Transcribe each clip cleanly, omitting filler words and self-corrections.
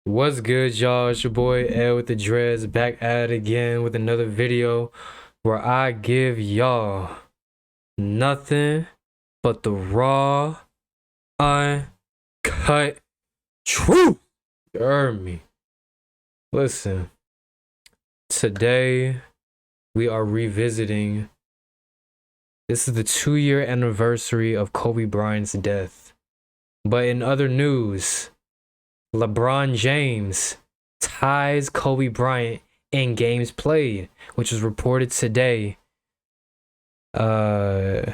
What's good, y'all? It's your boy Ed with the Dreads, back at it again with another video where I give y'all nothing but the raw, uncut truth. You heard me. Listen, today we are revisiting. This is the 2-year anniversary of Kobe Bryant's death. But in other news, LeBron James ties Kobe Bryant in games played, which was reported today, January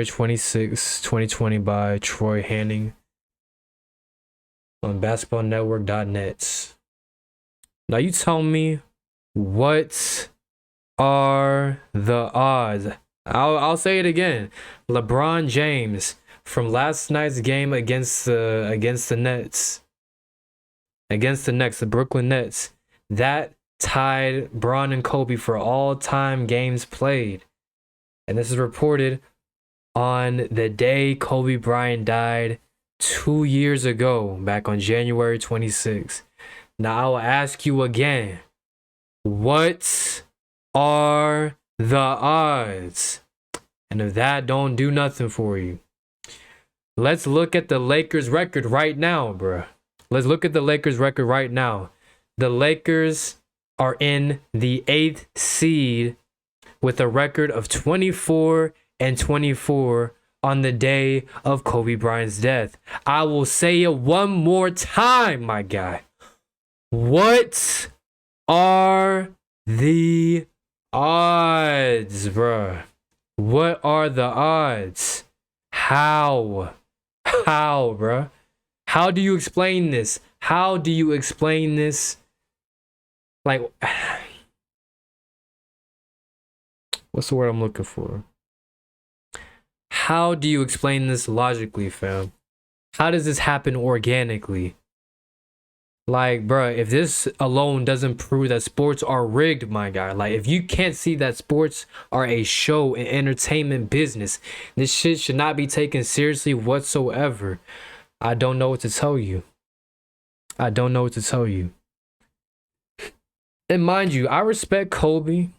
26, 2020 by Troy Hanning on basketballnetwork.net. Now you tell me, what are the odds? I'll say it again. LeBron James from last night's game against the Brooklyn Nets, that tied Bron and Kobe for all-time games played. And this is reported on the day Kobe Bryant died 2 years ago, back on January 26. Now I will ask you again, what are the odds? And if that don't do nothing for you, let's look at the Lakers record right now, bruh. Let's look at the Lakers record right now. The Lakers are in the 8th seed with a record of 24-24 on the day of Kobe Bryant's death. I will say it one more time, my guy. What are the odds, bruh? What are the odds? How, bruh? How do you explain this? How do you explain this? Like, what's the word I'm looking for? How do you explain this logically, fam? How does this happen organically? Like, bruh, if this alone doesn't prove that sports are rigged, my guy, like, if you can't see that sports are a show and entertainment business, this shit should not be taken seriously whatsoever. I don't know what to tell you. I don't know what to tell you. And mind you, I respect Kobe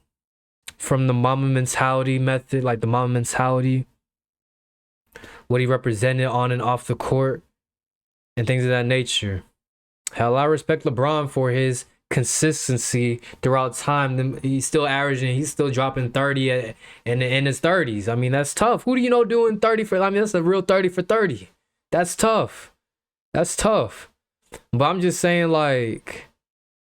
from the Mamba mentality method, like the Mamba mentality, what he represented on and off the court, and things of that nature. Hell, I respect LeBron for his consistency throughout time. He's still averaging, he's still dropping 30 in his 30s. I mean, that's tough. Who do you know doing 30 for? I mean, that's a real 30 for 30. That's tough. That's tough. But I'm just saying, like,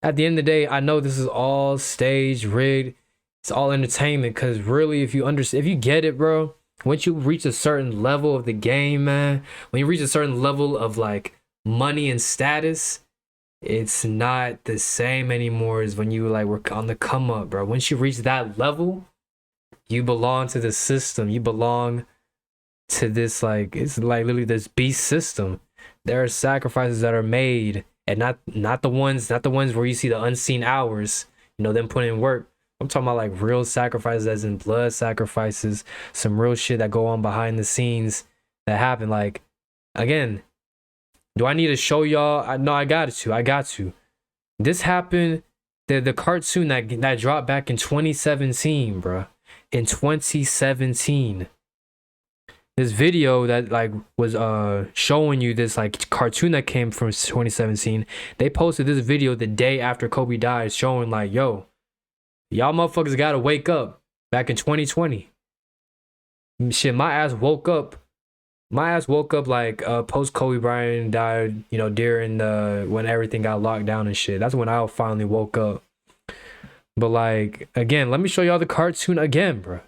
at the end of the day, I know this is all staged, rigged. It's all entertainment. Because really, if you get it, bro, once you reach a certain level of the game, man, when you reach a certain level of, like, money and status, it's not the same anymore as when you, like, were on the come up, bro. Once you reach that level, you belong to the system. You belong to this, like, it's like literally this beast system. There are sacrifices that are made, and not the ones where you see the unseen hours, you know, them putting in work. I'm talking about like real sacrifices, as in blood sacrifices, some real shit that go on behind the scenes that happen. Like, again, do I need to show y'all? No, I got to. This happened, the cartoon that dropped back in 2017, bro. In 2017. This video that like was showing you this like cartoon that came from 2017. They posted this video the day after Kobe died, showing like, yo, y'all motherfuckers gotta wake up. Back in 2020, shit, my ass woke up like post Kobe Bryant died, you know, during when everything got locked down and shit. That's when I finally woke up. But like, again, let me show y'all the cartoon again, bro.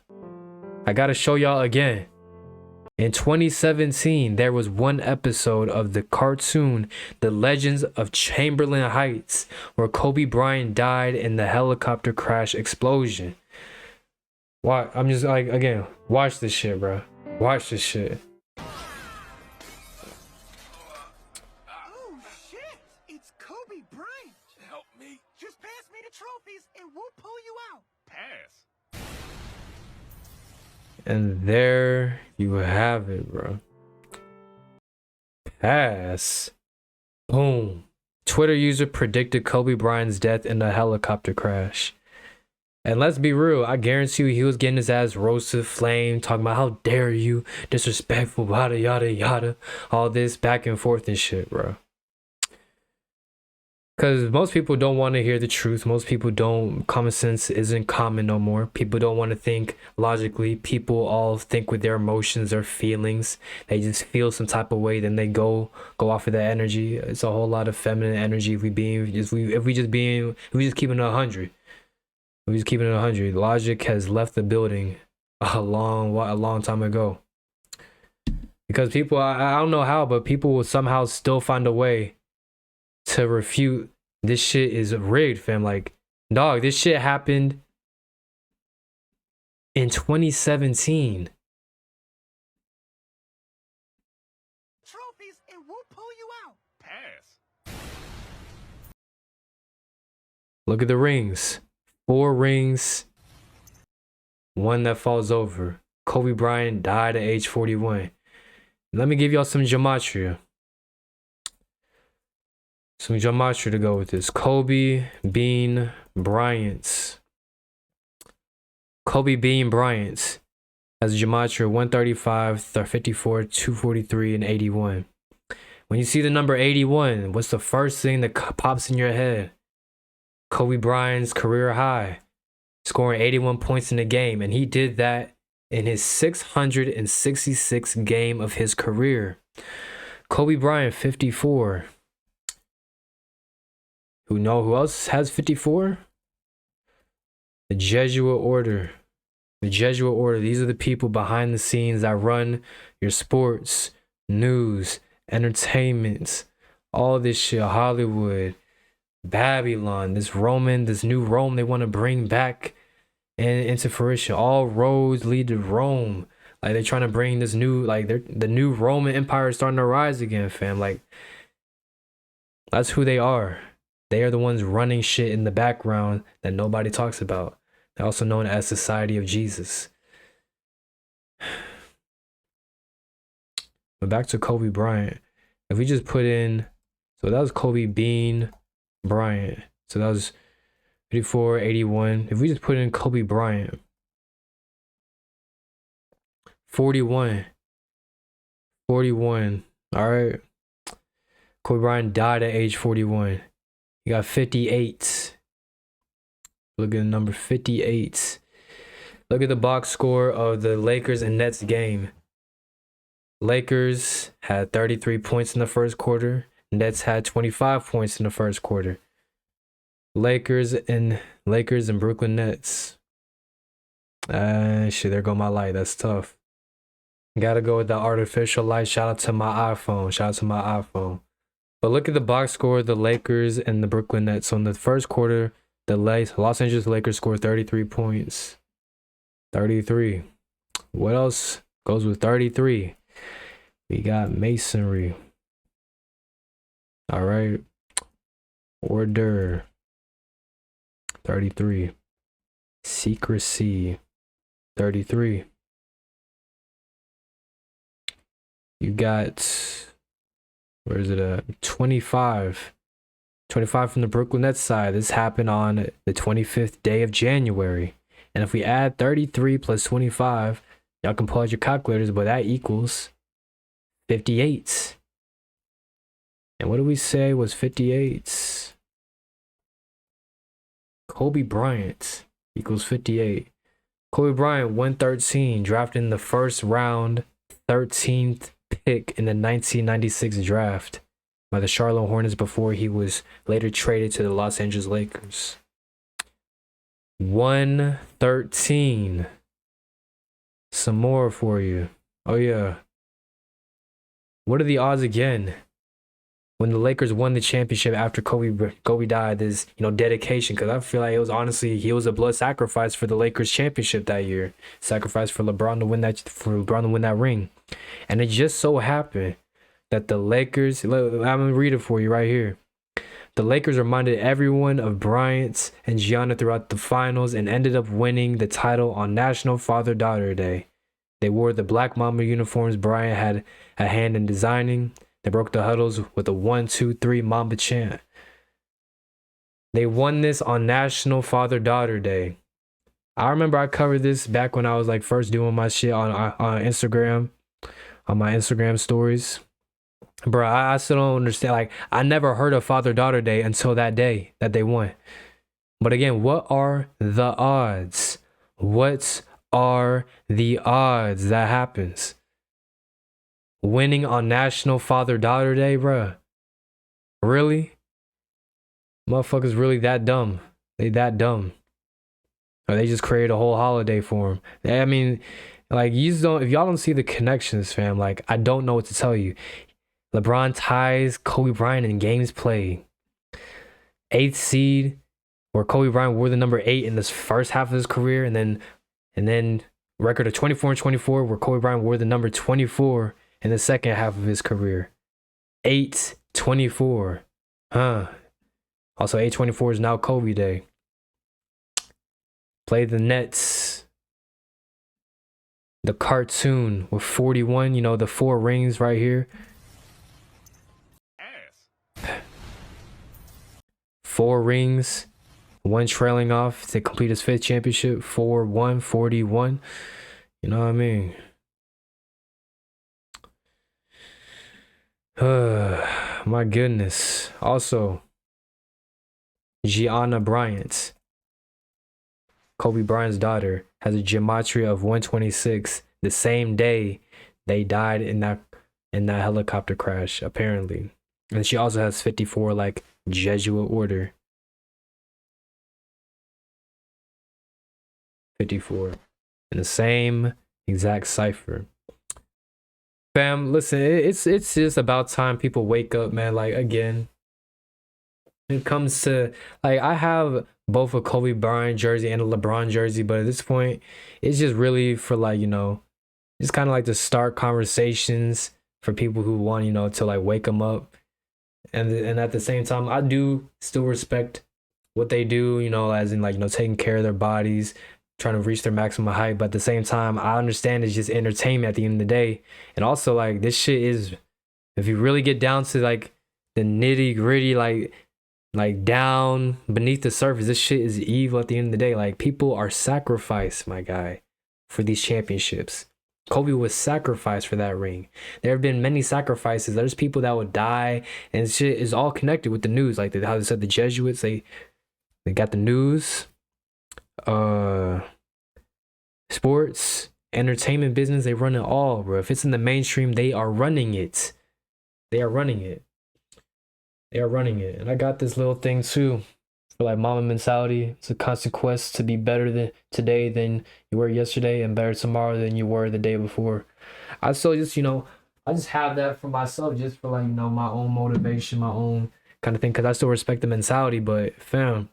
I gotta show y'all again. In 2017, there was one episode of the cartoon, The Legends of Chamberlain Heights, where Kobe Bryant died in the helicopter crash explosion. Why? I'm just like, again, watch this shit, bro. Watch this shit. Oh shit! It's Kobe Bryant! Help me. Just pass me the trophies and we'll pull you out. Pass. And there you have it, bro. Pass. Boom. Twitter user predicted Kobe Bryant's death in a helicopter crash. And let's be real, I guarantee you he was getting his ass roasted, flamed, talking about how dare you, disrespectful, yada yada yada, all this back and forth and shit, bro. Because most people don't want to hear the truth. Most people don't. Common sense isn't common no more. People don't want to think logically. People all think with their emotions, their feelings. They just feel some type of way, then they go off of that energy. It's a whole lot of feminine energy. If we just keeping it 100. We just keeping it 100. Logic has left the building a long time ago. Because people, I don't know how, but people will somehow still find a way to refute this shit is rigged, fam. Like, dog, this shit happened in 2017. Trophies and we'll pull you out. Pass. Look at the rings. 4 rings. 1 that falls over. Kobe Bryant died at age 41. Let me give y'all some gematria. Some gematria to go with this. Kobe Bean Bryant's. Kobe Bean Bryant's has gematria 135, 54, 243, and 81. When you see the number 81, what's the first thing that pops in your head? Kobe Bryant's career high, scoring 81 points in a game, and he did that in his 666th game of his career. Kobe Bryant, 54. Who else has 54? The Jesuit Order. The Jesuit Order. These are the people behind the scenes that run your sports, news, entertainment, all this shit. Hollywood, Babylon, this new Rome they want to bring back and into fruition. All roads lead to Rome. Like, they're trying to bring this new, like, the new Roman Empire is starting to rise again, fam. Like, that's who they are. They are the ones running shit in the background that nobody talks about. They're also known as Society of Jesus. But back to Kobe Bryant. If we just put in, so that was Kobe Bean Bryant. So that was 54, 81. If we just put in Kobe Bryant, 41. 41. All right. Kobe Bryant died at age 41. You got 58. Look at the number 58. Look at the box score of the Lakers and Nets game. Lakers had 33 points in the first quarter. Nets had 25 points in the first quarter. Lakers and Brooklyn Nets. Shit, there go my light. That's tough. Gotta go with the artificial light. Shout out to my iPhone. But look at the box score of the Lakers and the Brooklyn Nets. So in the first quarter, the Los Angeles Lakers scored 33 points. 33. What else goes with 33? We got masonry. All right. Order. 33. Secrecy. 33. You got, where is it at? 25. 25 from the Brooklyn Nets side. This happened on the 25th day of January. And if we add 33 plus 25, y'all can pull out your calculators, but that equals 58. And what do we say was 58? Kobe Bryant equals 58. Kobe Bryant, 113, drafted in the first round, 13th pick in the 1996 draft by the Charlotte Hornets before he was later traded to the Los Angeles Lakers. 113. Some more for you. Oh yeah. What are the odds again? When the Lakers won the championship after Kobe died, this dedication, because I feel like it was honestly, he was a blood sacrifice for the Lakers championship that year. Sacrifice for LeBron to win that ring. And it just so happened that the Lakers, I'm gonna read it for you right here. The Lakers reminded everyone of Bryant and Gianna throughout the finals and ended up winning the title on National Father-Daughter Day. They wore the Black Mamba uniforms Bryant had a hand in designing. They broke the huddles with a 1, 2, 3 Mamba chant. They won this on National Father-Daughter Day. I remember I covered this back when I was like first doing my shit on Instagram, on my Instagram stories. Bro, I still don't understand. Like, I never heard of Father-Daughter Day until that day that they won. But again, what are the odds? What are the odds that happens? Winning on National Father-Daughter Day, bruh. Really? Motherfuckers really that dumb. They that dumb. Or they just create a whole holiday for them. I mean, like, you just don't, if y'all don't see the connections, fam, like, I don't know what to tell you. LeBron ties Kobe Bryant in games played. 8th seed, where Kobe Bryant wore the number 8 in this first half of his career, and then record of 24-24, where Kobe Bryant wore the number 24 in the second half of his career. 8-24. Huh. Also, 8-24 is now Kobe Day. Play the Nets. The cartoon with 41, you know, the 4 rings right here. 4 rings, 1 trailing off to complete his 5th championship. 4-1, 41. You know what I mean? My goodness. Also, Gianna Bryant, Kobe Bryant's daughter, has a gematria of 126. The same day they died in that helicopter crash, apparently. And she also has 54, like, Jesuit order. 54. In the same exact cipher. Fam, listen, it's just about time people wake up, man. Like, again, when it comes to, like, I have both a Kobe Bryant jersey and a LeBron jersey, but at this point, it's just really for, like, you know, just kind of like to start conversations for people who want, you know, to like wake them up. And at the same time, I do still respect what they do, you know, as in, like, you know, taking care of their bodies, trying to reach their maximum height. But at the same time, I understand it's just entertainment at the end of the day. And also, like, this shit is, if you really get down to like the nitty gritty, like down beneath the surface, this shit is evil at the end of the day. Like, people are sacrificed, my guy, for these championships. Kobe was sacrificed for that ring. There have been many sacrifices. There's people that would die, and shit is all connected with the news. Like how they said the Jesuits, they got the news, sports, entertainment business. They run it all, bro. If it's in the mainstream, they are running it. They are running it. They are running it. And I got this little thing too. For like mama mentality. It's a constant quest to be better than today than you were yesterday, and better tomorrow than you were the day before. I still just, you know, I just have that for myself, just for, like, you know, my own motivation, my own kind of thing, because I still respect the mentality. But fam,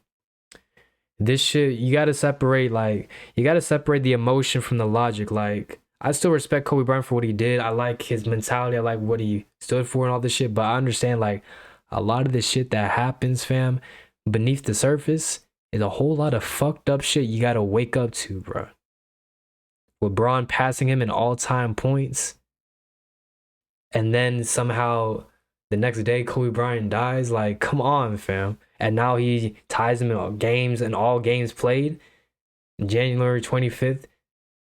this shit, you gotta separate, like, you gotta separate the emotion from the logic. Like, I still respect Kobe Bryant for what he did. I like his mentality. I like what he stood for and all this shit. But I understand, like, a lot of this shit that happens, fam, beneath the surface is a whole lot of fucked up shit you gotta wake up to, bro. With Braun passing him in all-time points, and then somehow the next day Kobe Bryant dies. Like, come on, fam. And now he ties him in all games played. January 25th.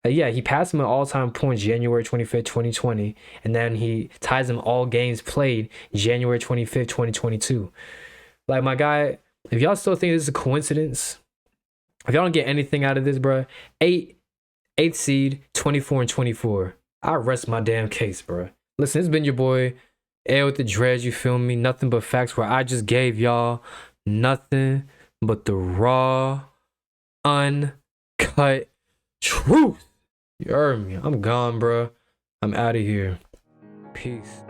Yeah, he passed him in all-time points January 25th, 2020. And then he ties him all games played January 25th, 2022. Like, my guy, if y'all still think this is a coincidence, if y'all don't get anything out of this, bro, 8th seed, 24-24. I rest my damn case, bro. Listen, it's been your boy, Air with the Dreads, you feel me? Nothing but facts, where I just gave y'all nothing but the raw, uncut truth. You heard me. I'm gone, bro. I'm out of here. Peace.